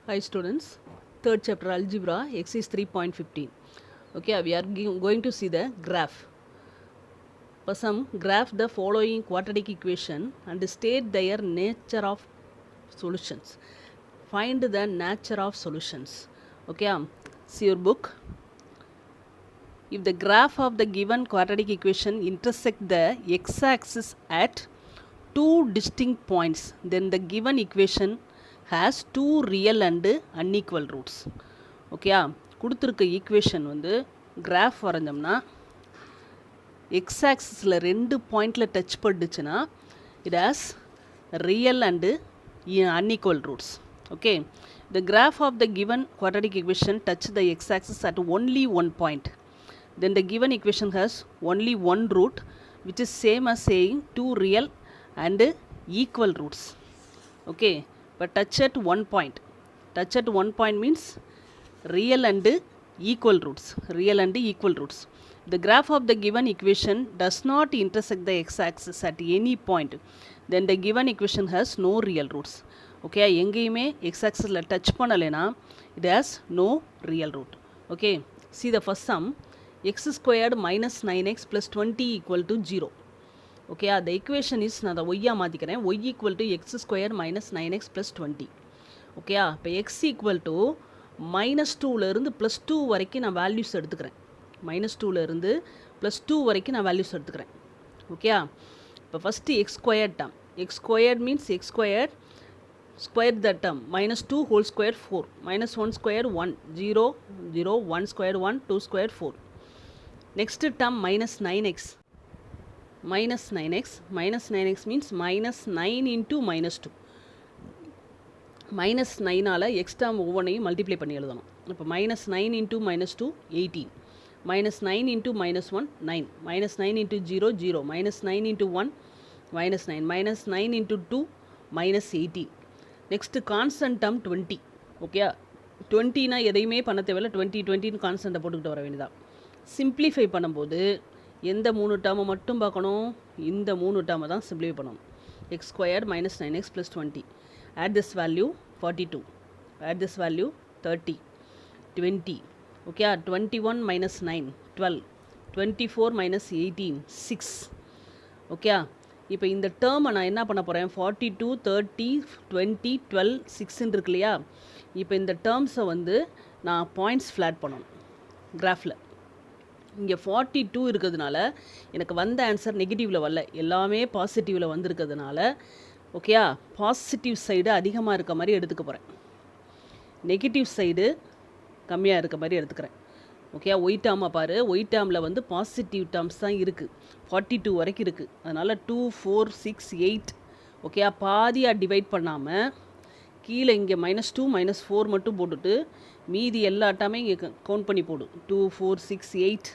Hi students, third chapter algebra, exercise 3.15. Okay, we are going to see the graph. For some, graph the following quadratic equation and state their nature of solutions. Find the nature of solutions. Okay, see your book. If the graph of the given quadratic equation intersect the x-axis at two distinct points, then the given equation has two real and unequal roots. ஓகேயா கொடுத்துருக்க equation வந்து graph வரைஞ்சோம்னா X ஆக்சிஸில் ரெண்டு பாயிண்டில் touch பண்ணிச்சுன்னா it has real and unequal roots. Okay, the graph of the given quadratic equation touch the x-axis at only one point, then the given equation has only one root, which is same as saying two real and equal roots. Okay, but touch at one point. Touch at one point means real and equal roots. Real and equal roots. The graph of the given equation does not intersect the x-axis at any point, then the given equation has no real roots. Okay, எங்கேயுமே x-axisல touch பண்ணலைனா it has no real root. Okay, see the first sum, x squared minus 9x plus 20 equal to 0. Okay, the equation is நான் அதை y மாற்றிக்கிறேன், y equal to x squared minus 9x plus 20. Okay, இப்போ x equal to -2லேருந்து +2 வரைக்கும் நான் values எடுத்துக்கிறேன். -2லேருந்து +2 வரைக்கும் நான் values எடுத்துக்கிறேன். ஓகே, இப்போ first x squared term. X squared means x square square the term -2 whole square 4, -1 square 1, 0 0, 1 square 1, 2 square 4. Next term -9x. -9x means -9 into -2. -9ஆல் x term ஒவ்வொன்றையும் multiply பண்ணி எழுதணும். இப்போ -9 into -2 18, -9 into -1 9, -9 into 0 0, -9 into 1 -9, -9 into 2 -18. Next constant term 20. Okay, 20னா எதையுமே பண்ண தேவையில்லை, 20 கான்ஸ்டண்ட்டை போட்டுக்கிட்டு வர வேண்டியதான். சிம்ப்ளிஃபை பண்ணும்போது எந்த 3 டேர்மை மட்டும் பார்க்கணும், இந்த 3 டேர்மை தான் சிம்ப்ளிஃபை பண்ணணும். X square -9x plus 20. Add this value 42, add this value 30, 20. Okay, 21 minus 9 12, 24 minus 18 6. Okay, இப்போ இந்த டேர்மை நான் என்ன பண்ண போகிறேன், 42 30 20 12 6 இருக்கு இல்லையா. இப்போ இந்த டேர்ம்ஸை வந்து நான் பாயிண்ட்ஸ் ஃப்ளாட் பண்ணணும் கிராஃபில். இங்கே 42 இருக்கிறதுனால எனக்கு வந்த ஆன்சர் நெகட்டிவில் வரல, எல்லாமே பாசிட்டிவில் வந்திருக்கிறதுனால ஓகேயா பாசிட்டிவ் சைடு அதிகமாக இருக்க மாதிரி எடுத்துக்க போகிறேன், நெகட்டிவ் சைடு கம்மியாக இருக்க மாதிரி எடுத்துக்கிறேன். ஓகேயா, ஒய் டேர்மை பாரு, ஒய் டேர்மில் வந்து பாசிட்டிவ் டேர்ம்ஸ் தான் இருக்குது, 42 வரைக்கும் இருக்குது. அதனால் 2 4 6 8. ஓகேயா, பாதியாக டிவைட் பண்ணாமல் கீழே இங்கே -2 -4 மட்டும் போட்டுட்டு மீதி எல்லா டேர்மே இங்கே கவுண்ட் பண்ணி போடு. 2 4 6 8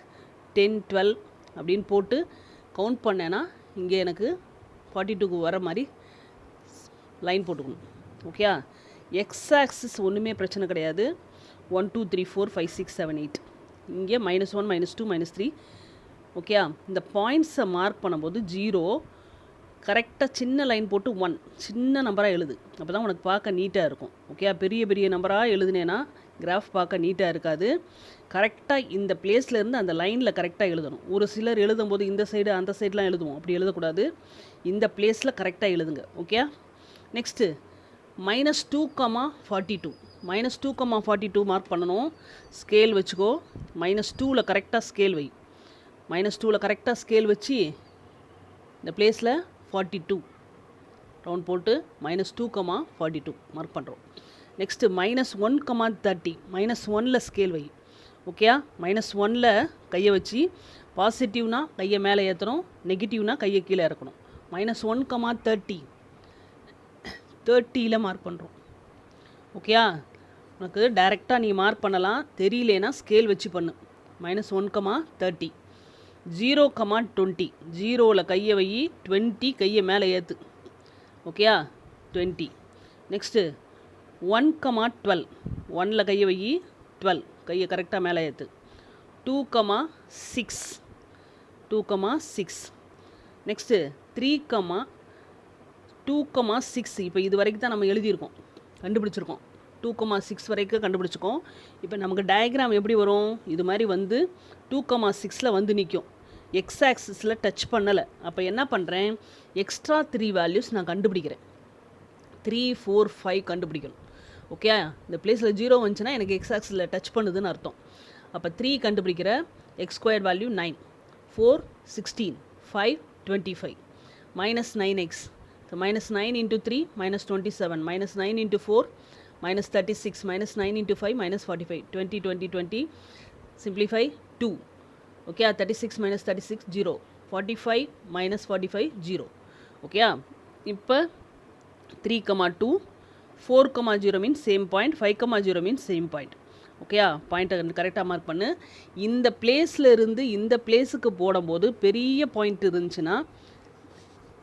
10 12 அப்படின்னு போட்டு கவுண்ட் பண்ணேன்னா இங்கே எனக்கு 42க்கு வர மாதிரி லைன் போட்டுக்கணும். ஓகே, எக்ஸ் ஆக்சிஸ் ஒன்றுமே பிரச்சனை கிடையாது. 1 2 3 4 5 6 7 8. இங்கே -1 -2 -3. ஓகே, இந்த பாயிண்ட்ஸை மார்க் பண்ணும்போது 0 கரெக்டாக சின்ன லைன் போட்டு 1 சின்ன நம்பராக எழுது, அப்போ தான் உனக்கு பார்க்க நீட்டாக இருக்கும். ஓகே, பெரிய பெரிய நம்பராக எழுதுனேன்னா கிராஃப் பார்க்க நீட்டாக இருக்காது. கரெக்டாக இந்த பிளேஸ்லேருந்து அந்த லைனில் கரெக்டாக எழுதணும். ஒரு சிலர் எழுதும்போது இந்த சைடு அந்த சைடெலாம் எழுதுவோம், அப்படி எழுதக்கூடாது, இந்த பிளேஸில் கரெக்டாக எழுதுங்க. Okay, next -2, -42. -2, -42 மார்க் பண்ணணும். ஸ்கேல் வச்சுக்கோ, -2ல் கரெக்டாக ஸ்கேல் வை, -2ல் கரெக்டாக ஸ்கேல் வச்சு இந்த பிளேஸில் 42 ரவுண்ட் போட்டு -2, -42 மார்க் பண்ணுறோம். நெக்ஸ்ட்டு -1, -30. -1ல் ஸ்கேல் வை. ஓகே, -1ல் கையை வச்சு பாசிட்டிவ்னா கையை மேலே ஏற்றணும், நெகட்டிவ்னா கையை கீழே இறக்கணும். -1, -30 30ல் மார்க் பண்ணுறோம். ஓகேயா, உனக்கு டைரெக்டாக நீ மார்க் பண்ணலாம், தெரியலேனா ஸ்கேல் வச்சு பண்ணு. -1, -30. 0, 20. 0ல் கையை வை, 20 கையை மேலே ஏற்று. ஓகேயா, 20. நெக்ஸ்ட்டு 1, 12. 1ல் கையை வை, 12 கையை கரெக்டாக மேலே ஏற்று. 2, 6. 2, 6. நெக்ஸ்ட்டு 3, 2, 6. இப்போ இது வரைக்கும் தான் நம்ம எழுதியிருக்கோம், கண்டுபிடிச்சிருக்கோம். 2,6 வரைக்கும் கண்டுபிடிச்சிக்கோம். இப்போ நமக்கு டயக்ராம் எப்படி வரும், இது மாதிரி வந்து 2,6ல் வந்து நிற்கும், எக்ஸ் ஆக்சிஸில் டச் பண்ணலை. அப்போ என்ன பண்ணுறேன், எக்ஸ்ட்ரா 3 வேல்யூஸ் நான் கண்டுபிடிக்கிறேன். 3, 4, 5 கண்டுபிடிக்கணும். ஓகே, இந்த பிளேஸில் 0 வந்துச்சுன்னா எனக்கு எக்ஸ் ஆக்சிஸில் டச் பண்ணுதுன்னு அர்த்தம். அப்போ 3 கண்டுபிடிக்கிற, X square value 9, 4, 16, 5, 25, minus 9x. So minus 9 into 3, minus 27, minus 9 into 4, minus 36, minus 9 into 5, minus 45, 20, 20, 20, simplify 2. Okay, 36 minus 36, 0. 45 minus 45, 0. Okay, இப்போ 3,2, 4,0 means same point, 5,0 means same point. ஓகேயா, பாயிண்ட்டை கரெக்டாக மார்க் பண்ணு. இந்த பிளேஸில் இருந்து இந்த பிளேஸுக்கு போடும்போது பெரிய பாயிண்ட் இருந்துச்சுன்னா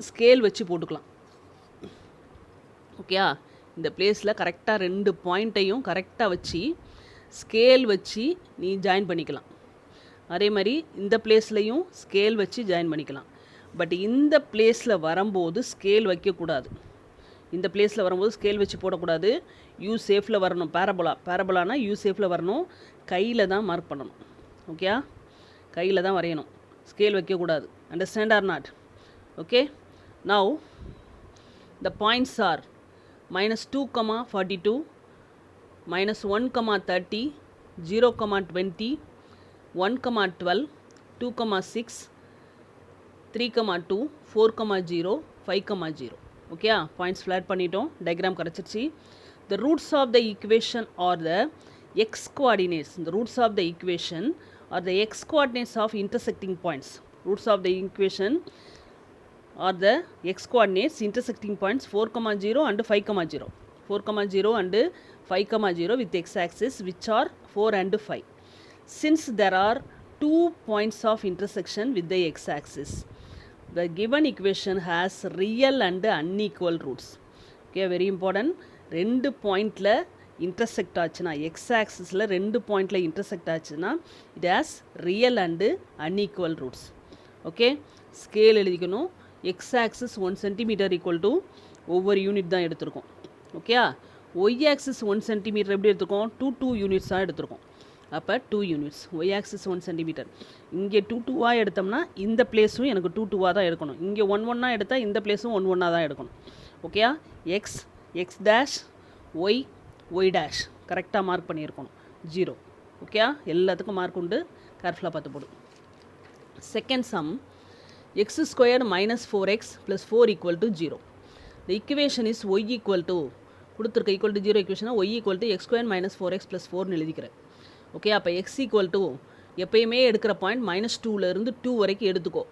ஸ்கேல் வச்சு போட்டுக்கலாம். ஓகேயா, இந்த பிளேஸில் கரெக்டாக 2 பாயிண்ட்டையும் கரெக்டாக வச்சு ஸ்கேல் வச்சு நீ ஜாயின் பண்ணிக்கலாம். அதே மாதிரி இந்த பிளேஸ்லையும் ஸ்கேல் வச்சு ஜாயின் பண்ணிக்கலாம். பட் இந்த பிளேஸில் வரும்போது ஸ்கேல் வைக்கக்கூடாது. இந்த பிளேஸில் வரும்போது ஸ்கேல் வச்சு போடக்கூடாது. யூ சேஃபில் வரணும். பேரபோலானா யூ சேஃபில் வரணும். கையில் தான் மார்க் பண்ணணும். ஓகே, கையில் தான் வரையணும், ஸ்கேல் வைக்கக்கூடாது. Understand or not? Okay, now the points are -2,42, -1,30, 0,20, 1,12, 2,6, 3,2, 4,0, 5,0. Okay, points plot பண்ணிட்டோம். டயக்ராம் கிடச்சிருச்சு. The roots of the equation are the x coordinates. The roots of the equation are the x coordinates of intersecting points. Roots of the equation are the x coordinates intersecting points 4,0 and 5,0. 4,0 and 5,0 with x axis, which are 4 and 5. Since there are 2 points of intersection with the x axis, the given equation has real and unequal roots. Okay, very important. 2 பாயிண்டில் intersect ஆச்சுன்னா, X ஆக்சிஸில் 2 பாயிண்டில் intersect ஆச்சுன்னா it has real and unequal roots. Okay, scale எழுதிக்கணும். X axis 1 centimetre equal to ஒவ்வொரு unit தான் எடுத்திருக்கோம். Okay, Y axis 1 centimetre எப்படி எடுத்துருக்கோம், 2 யூனிட்ஸ் தான் எடுத்திருக்கோம். அப்போ 2 யூனிட்ஸ். Y axis 1 centimetre. இங்கே 2 எடுத்தோம்னா இந்த பிளேஸும் எனக்கு 2 தான் எடுக்கணும். இங்கே 1 எடுத்தால் இந்த பிளேஸும் 1 தான் எடுக்கணும். Okay, x dash, y dash கரெக்டாக மார்க் பண்ணியிருக்கணும். 0. ஓகே, எல்லாத்துக்கும் மார்க் உண்டு, கேர்ஃபுல்லாக பார்த்து போடும். Second sum, x square -4x + 4 = 0. The equation is y equal to, கொடுத்துருக்க ஈக்குவல் டு 0 இக்குவேஷனா y equal to x² -4x + 4ன்னு எழுதிக்கிறேன். ஓகே, அப்போ எக்ஸ் ஈக்குவல் டு எப்பயுமே எடுக்கிற பாயிண்ட் -2லேருந்து 2 வரைக்கும் எடுத்துக்கோ.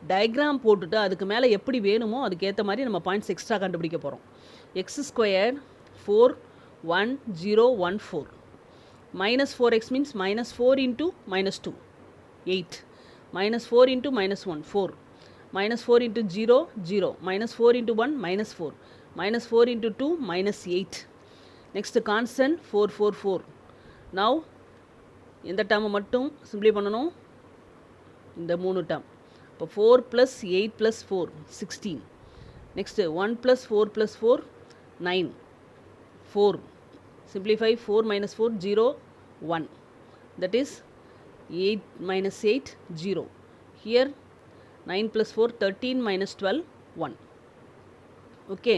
டயக்ராம் போட்டுட்டு அதுக்கு மேலே எப்படி வேணுமோ அதுக்கேற்ற மாதிரி நம்ம பாயிண்ட்ஸ் எக்ஸ்ட்ரா கண்டுபிடிக்க போகிறோம். X square 4, 1, 0, 1, 4. -4x means -4 into -2, 8. -4 into -1, 4. -4 into 0, 0. -4 into 1, -4. -4 into 2, -8. Next constant 4, 4, 4. Now இந்த டேர்மை மட்டும் சிம்பிளை பண்ணணும், இந்த 3 டேர்ம். இப்போ 4 + 8 + 4, 16. Next 1 + 4 + 4, 9. 4. Simplify 4 - 4, 0, 1. That is 8 - 8, 0. Here 9 + 4, 13 - 12, 1. Okay,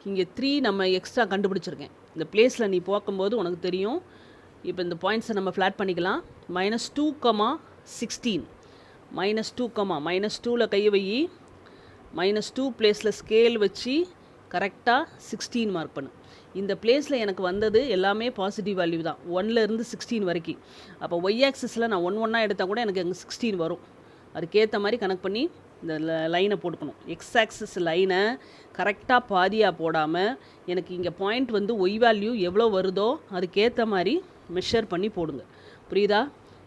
இங்கே 3 நம்ம எக்ஸ்ட்ரா கண்டுபிடிச்சிருக்கேன். இந்த பிளேஸில் நீ பார்க்கும்போது உனக்கு தெரியும். இப்போ இந்த பாயிண்ட்ஸை நம்ம ஃப்ளாட் பண்ணிக்கலாம். -2,16. -2ல் கை வை. -2 பிளேஸில் ஸ்கேல் வச்சு கரெக்டாக 16 மார்க் பண்ணு. இந்த பிளேஸில் எனக்கு வந்தது எல்லாமே பாசிட்டிவ் வேல்யூ தான், 1லேருந்து 16 வரைக்கும். அப்போ ஒய் ஆக்சிஸில் நான் 1 எடுத்தால் கூட எனக்கு அங்கே 16 வரும். அதுக்கேற்ற மாதிரி கனெக்ட் பண்ணி இந்த லைனை போட்டுக்கணும். எக்ஸ் ஆக்சிஸ் லைனை கரெக்டாக பாதியாக போடாமல் எனக்கு இங்கே பாயிண்ட் வந்து ஒய் வேல்யூ எவ்வளோ வருதோ அதுக்கேற்ற மாதிரி மெஷர் பண்ணி போடுங்க. புரியுதா?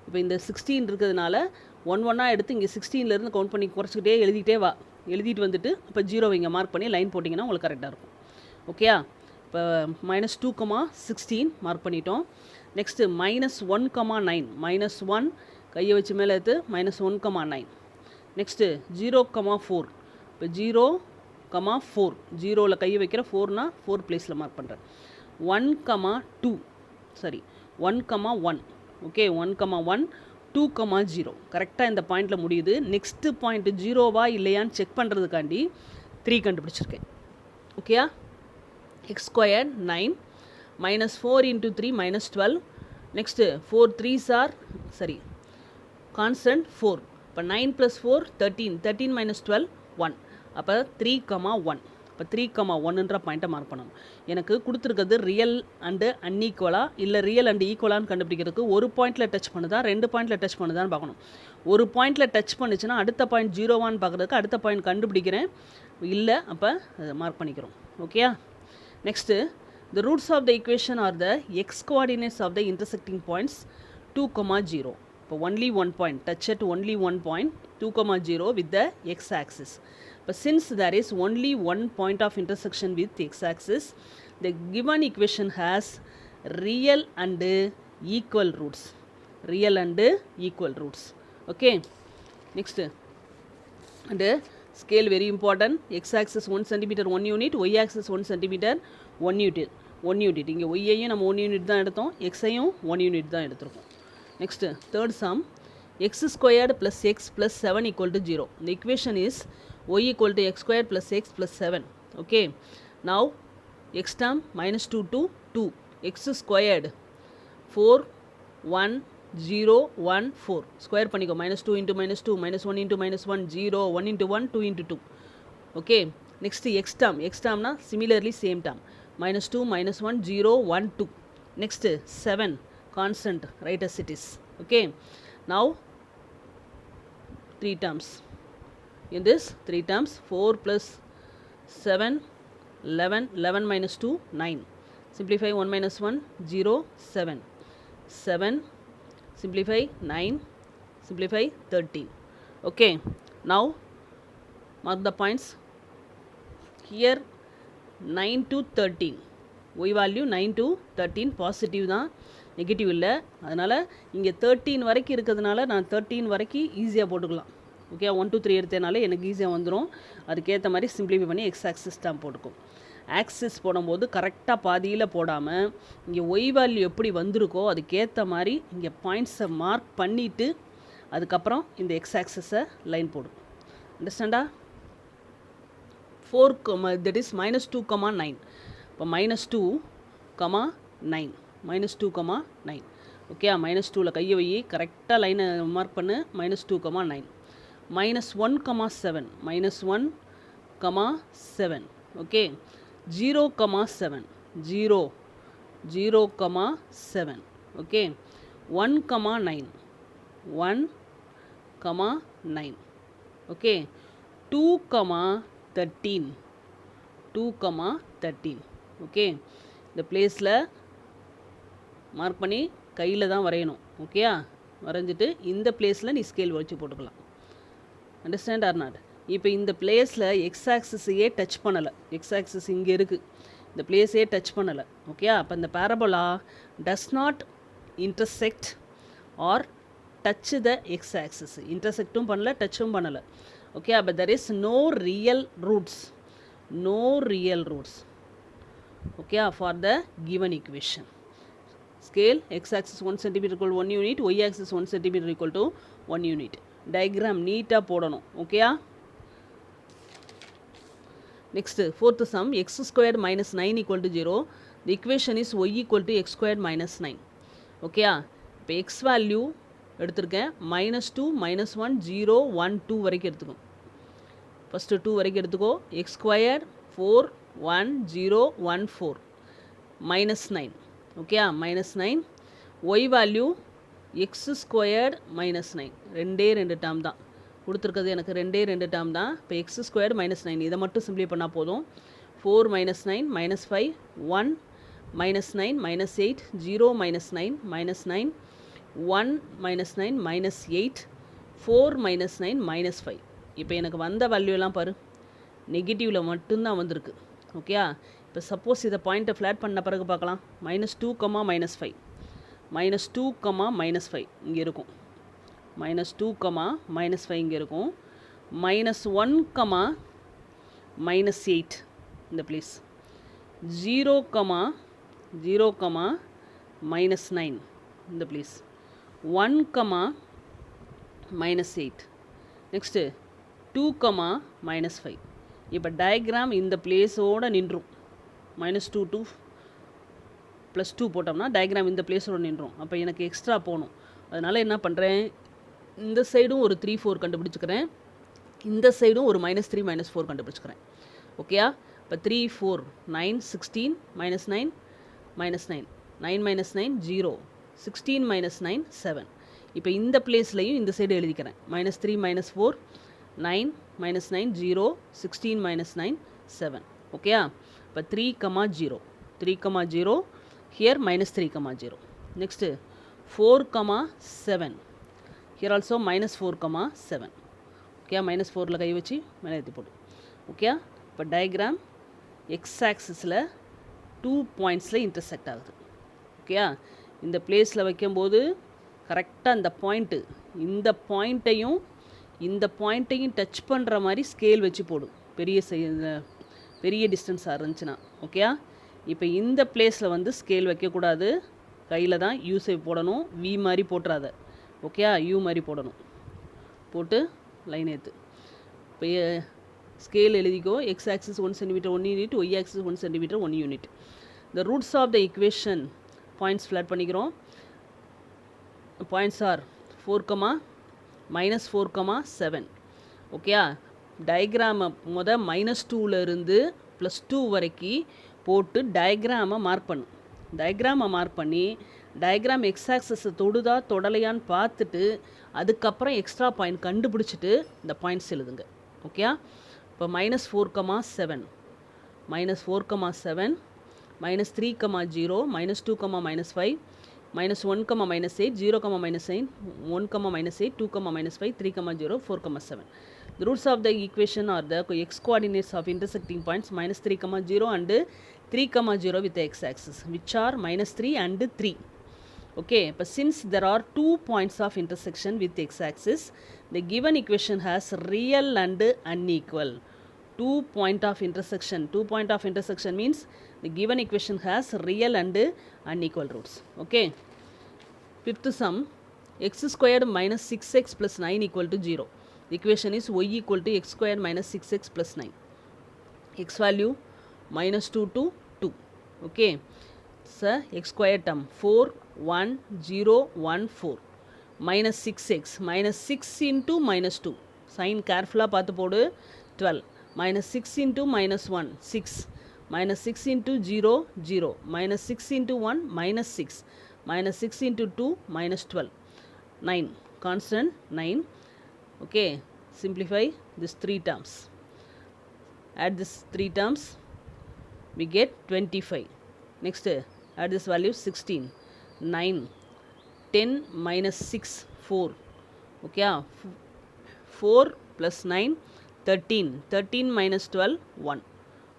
இப்போ இந்த 16 இருக்கிறதுனால 1 எடுத்து இங்கே 16லேருந்து கவுண்ட் பண்ணி குறைச்சிக்கிட்டே எழுதிக்கிட்டே வா. எழுதிட்டு வந்துட்டு இப்போ 0 இங்கே மார்க் பண்ணி லைன் போட்டிங்கன்னா உங்களுக்கு கரெக்டாக இருக்கும். ஓகேயா? இப்போ -2,16 மார்க் பண்ணிட்டோம். நெக்ஸ்ட்டு -1,9. -1 கையை வச்சு மேலே எடுத்து -1,9. நெக்ஸ்ட்டு 0,4. இப்போ 0,4 0ல் கையை வைக்கிற 4னா 4 பிளேஸில் மார்க் பண்ணுறேன். 1, 2 சரி 1, 1 ஓகே 1, 1 2, 0 கரெக்டாக இந்த பாயிண்டில் முடியுது. நெக்ஸ்ட்டு பாயிண்ட் ஜீரோவா இல்லையான்னு செக் பண்ணுறதுக்காண்டி 3 கண்டுபிடிச்சிருக்கேன். ஓகேயா? X square 9 -4 × 3 -12. Next 4 3s are சரி கான்ஸ்டன்ட் 4. இப்போ 9 + 4 13 13 - 12 1. அப்போ 3, 1. இப்போ 3, 1ன்ற பாயிண்ட்டை மார்க் பண்ணணும். எனக்கு கொடுத்துருக்கிறது ரியல் அண்டு அன்ஈக்குவலா இல்லை ரியல் அண்டு ஈக்குவலான்னு கண்டுபிடிக்கிறதுக்கு ஒரு பாயிண்டில் டச் பண்ணுதா 2 பாயிண்டில் டச் பண்ணுதான்னு பார்க்கணும். ஒரு பாயிண்டில் டச் பண்ணுச்சுன்னா அடுத்த பாயிண்ட் ஜீரோவான்னு பார்க்குறதுக்கு அடுத்த பாயிண்ட் கண்டுபிடிக்கிறேன். இல்லை அப்போ அதை மார்க் பண்ணிக்கிறோம். ஓகேயா? Next the roots of the equation are the x coordinates of the intersecting points 2, 0. இப்போ only one point, touch at only one point 2, 0 with the x axis. But since there is only one point of intersection with x axis, the given equation has real and equal roots. Real and equal roots. Okay. Next. And scale very important. X axis 1 cm 1 unit, y axis 1 cm 1 unit. 1 unit. இங்கே ஒய்யையும் நம்ம 1 unit தான் எடுத்தோம், எக்ஸையும் 1 unit தான் எடுத்திருக்கோம். Next third sum x squared plus x plus 7 = 0. The equation is y = x squared plus x plus 7. Okay. Now x term -2 to 2. X squared 4 1 0 1 4. Square பண்ணிக்கோ. -2 × -2 -1 × -1 0 1 × 1 2 × 2. Okay. Next x term. X term na similarly same term. -2 -1 0 1 2. Next 7 constant, write as it is. Okay. Now 3 terms. In this 3 terms 4 plus 7 11 11 minus 2 9. Simplify 1 minus 1 0 7 7. Simplify 9. Simplify 13. Okay. Now mark the points. Here 9 to 13. Y value 9 to 13 positive தான், negative இல்லை. அதனால் இங்கே 13 வரைக்கும் இருக்கிறதுனால நான் 13 வரைக்கும் ஈஸியாக போட்டுக்கலாம். ஓகே 1 2 3 எடுத்தனால எனக்கு ஈஸியாக வந்துடும். அதுக்கேற்ற மாதிரி சிம்பிளிஃபை பண்ணி எக்ஸ் ஆக்சிஸ் தான் போட்டுக்கும். ஆக்சிஸ் போடும்போது கரெக்டாக பாதியில் போடாமல் இங்கே ஒய் வேல்யூ எப்படி வந்திருக்கோ அதுக்கேற்ற மாதிரி இங்கே பாயிண்ட்ஸை மார்க் பண்ணிவிட்டு அதுக்கப்புறம் இந்த எக்ஸ் ஆக்சிஸை லைன் போடும். அண்டர்ஸ்டாண்டா? 4, that is -2, 9. இப்போ -2, 9 -2, 9. ஓகே -2ல் கையை வை, கரெக்டாக லைனை மார்க் பண்ணு. -2, 9 -1, 7 -1, 7. ஓகே 0, 7 0 0, 7. ஓகே 1, 9 1, 9. ஓகே 2, 13 2, 13. ஓகே இந்த பிளேஸில் மார்க் பண்ணி கையில் தான் வரையணும். ஓகேயா? வரைஞ்சிட்டு இந்த பிளேஸில் நீ ஸ்கேல் வச்சு போட்டுக்கலாம். Understand or not? இப்போ இந்த பிளேஸில் எக்ஸ் ஆக்சிஸையே டச் பண்ணலை. எக்ஸ் ஆக்சிஸ் இங்கே இருக்குது, இந்த பிளேஸையே டச் பண்ணலை. ஓகேயா? அப்போ இந்த parabola does not intersect or touch the x axis. இன்டர்செக்டும் பண்ணலை, டச்சும் பண்ணலை. Okay, but there is no real roots. No real roots. Okay, for the given equation. Scale x-axis 1 cm = 1 unit, y-axis 1 cm = 1 unit. Diagram neat போடணும். Okay? Next, fourth sum x squared minus 9 = 0. The equation is y = x squared minus 9. Okay? இப்போ x value எடுத்திருக்கேன். -2 -1 0 1 2 வரைக்கும் எடுத்துக்கும். First 2 வரைக்கும் எடுத்துக்கோ. X square 4 1 0 1 4 -9. Okay -9. Y value x squared -9. ரெண்டே 2 term தான் கொடுத்துருக்கிறது, எனக்கு 2 டேர்ம் தான். இப்போ எக்ஸ் ஸ்கொயர்டு -9 இதை மட்டும் சிம்பிளை பண்ணால் போதும். 4 -9 -5 1 -9 -8 0 -9 -9 1 -9 -8 4 -9 -5. இப்போ எனக்கு வந்த வேல்யூலாம் பாரு, நெகட்டிவில் மட்டும்தான் வந்திருக்கு. ஓகே இப்போ சப்போஸ் இதை பாயிண்ட்டை ஃப்ளாட் பண்ண பிறகு பார்க்கலாம். -2, -5 -2, -5 இங்கே இருக்கும். -2, -5 இங்கே இருக்கும். -1, -8 இந்த பிளேஸ். 0, 0, minus 9 இந்த place 1, minus 8 next 2, minus 5 இப்போ டயக்ராம் இந்த பிளேஸோடு நின்றும் -2 to +2 போட்டோம்னா டயக்ராம் இந்த பிளேஸோடு நின்றும். அப்போ எனக்கு எக்ஸ்ட்ரா போகணும். அதனால் என்ன பண்ணுறேன், இந்த சைடும் ஒரு 3, 4 கண்டுபிடிச்சிக்கிறேன், இந்த சைடும் ஒரு -3, -4 கண்டுபிடிச்சிக்கிறேன். ஓகேயா? இப்போ 3, 4 9 16 -9 -9 9 -9 0 16 -9 7. இப்போ இந்த பிளேஸ்லையும் இந்த சைடு எழுதிக்கிறேன். -3 -4 9 -9 0 16 -9 7. ஓகேயா? இப்போ 3, 0 3, 0 here -3, 0. next 4, 7 here also -4, 7. Okay, -4ல் கை வச்சு மேலே ஏற்றி போடும். ஓகே, இப்போ டயக்ராம் எக்ஸ் ஆக்சிஸில் 2 பாயிண்ட்ஸில் இன்டர்செக்ட் ஆகுது. ஓகேயா? இந்த பிளேஸில் வைக்கும்போது கரெக்டாக இந்த பாயிண்ட்டையும் டச் பண்ணுற மாதிரி ஸ்கேல் வச்சு போடும், பெரிய டிஸ்டன்ஸாக இருந்துச்சுன்னா. ஓகேயா? இப்போ இந்த பிளேஸில் வந்து ஸ்கேல் வைக்கக்கூடாது, கையில் தான் யூஸை போடணும். வி மாதிரி போட்டுறாத. ஓகேயா? யூ மாதிரி போடணும். போட்டு லைன் ஏற்று. இப்போ ஸ்கேல் எழுதிக்கோ. X axis 1 cm 1 unit, y axis 1 cm 1 unit. The roots of the equation points plot பண்ணிக்கிறோம். Points are 4, -4, 7. ஓகேயா? டயக்ராமை -2ல் இருந்து +2 வரைக்கும் போட்டு டயக்ராமை மார்க் பண்ணு. டயக்ராமை மார்க் பண்ணி டயக்ராம் எக்ஸ் ஆக்சஸை தொடுதா தொடலையான்னு பார்த்துட்டு அதுக்கப்புறம் எக்ஸ்ட்ரா பாயிண்ட் கண்டுபிடிச்சிட்டு இந்த பாயிண்ட்ஸ் எழுதுங்க. ஓகே? இப்போ -4, -7 -4, -7 -3, -0 -2, -5 -1, -8 0, -9 1, -8 2, -5 3, 0 4, 7. The roots of the equation are the x coordinates of intersecting points -3, 0 and 3, 0 with the x-axis, which are -3 and 3. Okay, but since there are 2 points of intersection with x-axis, the given equation has real and unequal. 2 point of intersection means the given equation has real and unequal roots. Okay. Fifth sum, x squared minus 6x plus 9 equal to 0. The equation is y equal to x squared minus 6x plus 9. X value -2 to 2. Okay. So, x squared term 4, 1, 0, 1, 4. Minus 6x. Minus 6 into -2. Sign carefully பார்த்து போடு. 12. Minus 6 into -1. 6. Minus 6 into 0, 0. Minus 6 into 1, -6. Minus 6 into 2, -12. 9. Constant 9. Okay. Simplify these 3 terms. Add these 3 terms. We get 25. Next, add this value 16. 9. 10 minus 6, 4. Okay. 4 plus 9, 13. 13 minus 12, 1.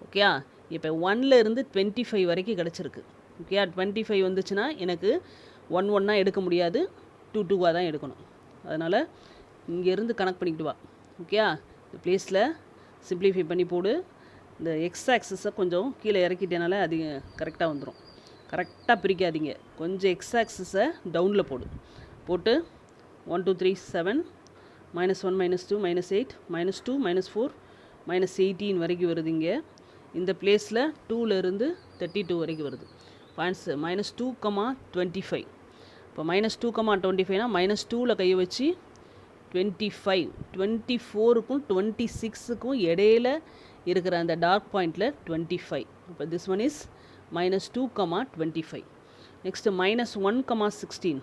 Okay. இப்போ 1ல் இருந்து 25 வரைக்கும் கிடச்சிருக்கு. Okay, 25 வந்துச்சுன்னா எனக்கு 1 1 எடுக்க முடியாது, 2 2 தான் எடுக்கணும். அதனால் இங்கேருந்து கனெக்ட் பண்ணிக்கிட்டு வா. ஓகே, இந்த பிளேஸில் சிம்பிளிஃபை பண்ணி போடு. இந்த எக்ஸ் ஆக்சஸை கொஞ்சம் கீழே இறக்கிட்டனால அது கரெக்டாக வந்துடும். கரெக்டாக பிரிக்காதீங்க, கொஞ்சம் எக்ஸ் ஆக்சஸை டவுனில் போடு. போட்டு 1 2 3 7 -1 -2 -8 -2 -4 -18 வரைக்கும் வருது. இங்கே இந்த பிளேஸில் 2ல் இருந்து 32 வரைக்கும் வருது. பாயிண்ட்ஸ் -2, 25. இப்போ -2, 25னா -2ல் கை வச்சு 25 24க்கும் 26க்கும் இடையில இருக்கிற அந்த டார்க் பாயிண்டில் 25. இப்போ திஸ் ஒன் இஸ் -2, 25. நெக்ஸ்ட்டு -1, 16.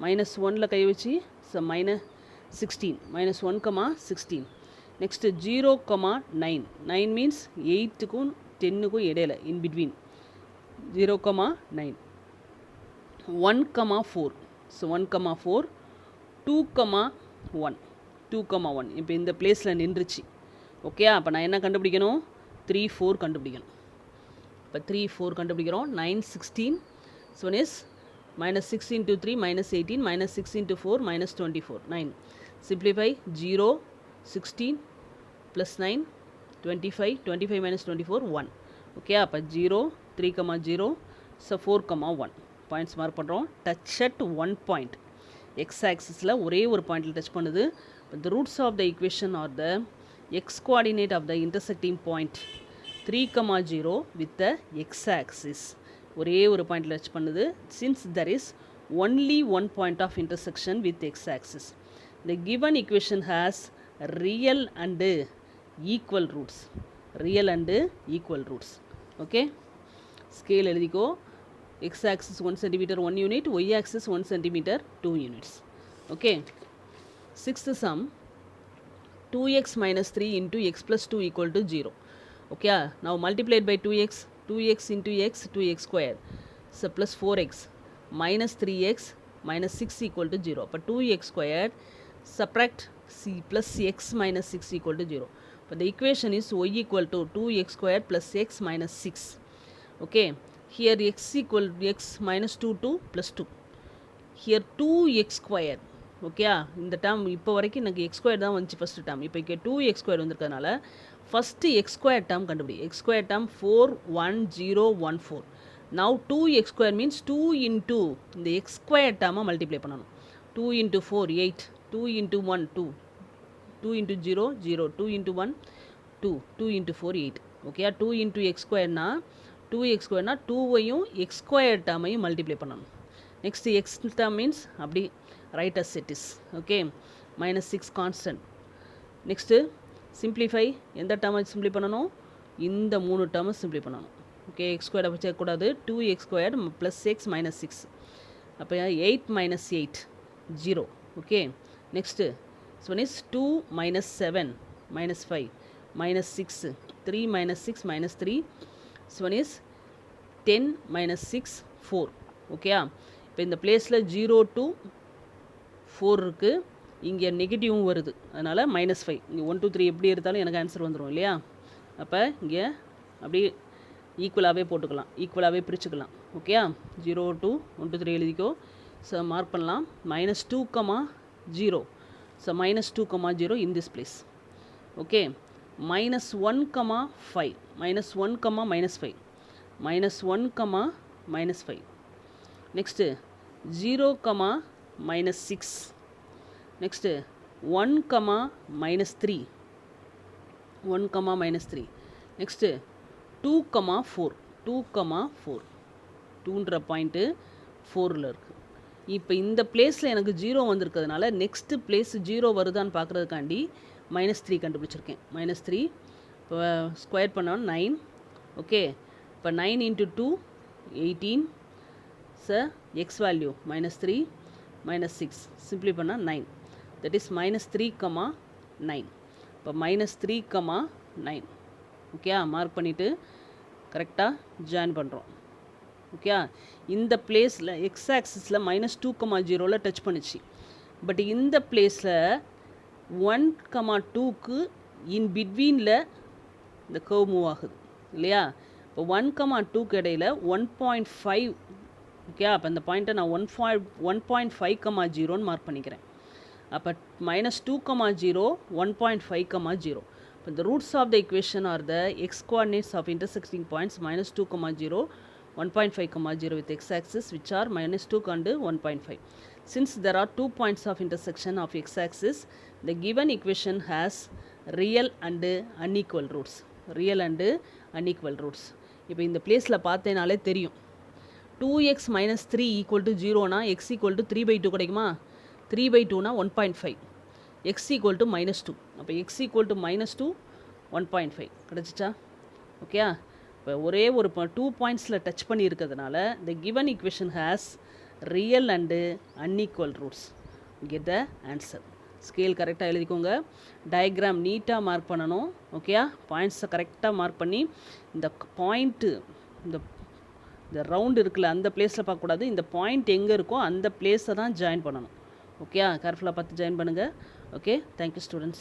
-1ல் கை வச்சு -16 -1, 16. நெக்ஸ்ட்டு 0, 9. 9 மீன்ஸ் 8க்கும் 10க்கும் இடையில, இன் பிட்வீன் 0, 9. 1, 4. ஸோ 1, 4. 2, 1. 2, 1. இப்போ இந்த பிளேஸில் நின்றுச்சு. ஓகே, அப்போ நான் என்ன கண்டுபிடிக்கணும்? 3, 4 கண்டுபிடிக்கணும். இப்போ 3, 4 கண்டுபிடிக்கிறோம். 9, 16. So one is -6 into 3 -18 -6 into 4 -24. 9. Simplify 0 16 plus 9 25 25 minus 24 1. Okay, அப்போ 0 3, 0 ஸோ 4,1 பாயிண்ட்ஸ் மார்க் பண்ணுறோம். டச் அட் 1 பாயிண்ட், எக்ஸ் ஆக்சிஸில் ஒரே ஒரு பாயிண்டில் டச் பண்ணுது. The roots of the equation are the x coordinate of the intersecting point 3,0 with the x axis ஒரே ஒரு பாயிண்டில் டச் பண்ணுது. Since there is only one point of intersection with x-axis. The given equation has real and equal roots. Real and equal roots. Okay. Scale எழுதிக்கோ. x-axis 1 cm 1 unit, y-axis 1 cm 2 units. Okay. Sixth sum, 2x minus 3 into x plus 2 equal to 0. Okay. Now multiplied by 2x, 2x into x, 2x square. So plus 4x. minus 3x minus 6 equal to 0. But 2x squared subtract c plus x minus 6 equal to 0. But the equation is y equal to 2x squared plus x minus 6. Okay. Here x equal to x minus 2 to plus 2. Here 2x squared. Okay. இந்த term இப்போ வரைக்கும் எனக்கு x squared தான் வந்துச்சு first term. இப்போ இங்கே 2x squared வந்திருக்கனால first x squared term கண்டுபிடி. x squared term 41014. Now 2x square means 2 into இந்த x square term multiply பண்ணணும். 2 into 4 8, 2 into 1 2, 2 into 0 0, 2 into 1 2, 2 into 4 8. Okay, 2 into x square na 2x square na 2 ஐயும் x square term ஐயும் multiply பண்ணணும். Next x term means அப்படி write as it is. Okay, minus 6 constant. Next simplify, எந்த term simplify பண்ணணும்? இந்த மூணு term simplify பண்ணணும். Okay, x squared அப்போ சேர்க்கக்கூடாது. 2x squared plus x minus 6. அப்போ 8 minus 8 0. Okay, next this one is 2 minus 7 minus 5 minus 6, 3 minus 6 minus 3. This one is 10 minus 6 4. Okay, இப்போ இந்த பிளேஸில் 0 to 4 இருக்குது. இங்கே நெகட்டிவும் வருது, அதனால் -5. இங்கே 1 2 3 எப்படி எடுத்தாலும் எனக்கு ஆன்சர் வந்துடும் இல்லையா? அப்போ இங்கே அப்படி ஈக்குவலாகவே போட்டுக்கலாம், ஈக்குவலாகவே பிரிச்சுக்கலாம். ஓகேயா? 0 to 1 2 3 எழுதிக்கோ. ஸோ மார்க் பண்ணலாம். -2,0. So -2,0 in this place. Okay. -1,5 -1, -5 -1, -5. Next 0, -6. Next 1, -3. 1, -3. Next 2,4. 2,4. 2ன்ற பாயிண்ட்டு 4ல் இருக்குது. இப்போ இந்த பிளேஸில் எனக்கு 0 வந்திருக்கிறதுனால நெக்ஸ்ட்டு பிளேஸ் 0 வருதான்னு பார்க்குறதுக்காண்டி -3 கண்டுபிடிச்சிருக்கேன். -3 இப்போ ஸ்கொயர் பண்ணோம் 9. ஓகே, இப்போ 9 into 2 18. எக்ஸ் வேல்யூ -3 -6 சிம்பிளி பண்ணால் 9. That is -3, 9. இப்போ -3, 9. ஓகே, மார்க் பண்ணிவிட்டு கரெக்டாக ஜாயின் பண்ணுறோம். ஓகே, இந்த பிளேஸில் எக்ஸ் ஆக்சிஸில் -2,0ல் டச் பண்ணிச்சு. பட் இந்த பிளேஸில் 1, 2க்கு இன் பிட்வீனில் இந்த கர்வ் மூவ் ஆகுது இல்லையா? இப்போ 1, 2க்கு இடையில் 1.5. ஓகே, அப்போ இந்த பாயிண்ட்டை நான் 1.5,0ன்னு மார்க் பண்ணிக்கிறேன். அப்போ -2,0 1.5,0. But the roots of the equation are the x coordinates of intersecting points -2,0, 1.5,0 with x-axis, which are -2 and 1.5. Since there are 2 points of intersection of x-axis, the given equation has real and unequal roots. Real and unequal roots. இப்போ இந்த பிளேஸில் பார்த்தேனாலே தெரியும். 2x minus 3 equal to 0னா x equal to 3/2 கிடைக்குமா? 3/2னா 1.5. x equal to -2. அப்போ x equal to -2 1.5 கிடச்சிச்சா? Okay, இப்போ ஒரே ஒரு 2 பாயிண்ட்ஸில் touch பண்ணி இருக்கிறதுனால the given equation has real and unequal roots. Get the answer. Scale கரெக்டாக எழுதிக்கோங்க. டயக்ராம் நீட்டாக மார்க் பண்ணணும். ஓகே, பாயிண்ட்ஸை கரெக்டாக மார்க் பண்ணி இந்த பாயிண்ட்டு இந்த ரவுண்டு இருக்குல்ல அந்த பிளேஸில் பார்க்கக்கூடாது. இந்த பாயிண்ட் எங்கே இருக்கோ அந்த பிளேஸை தான் ஜாயின் பண்ணணும். ஓகே, கேர்ஃபுல்லாக பார்த்து ஜாயின் பண்ணுங்கள். Okay, thank you students.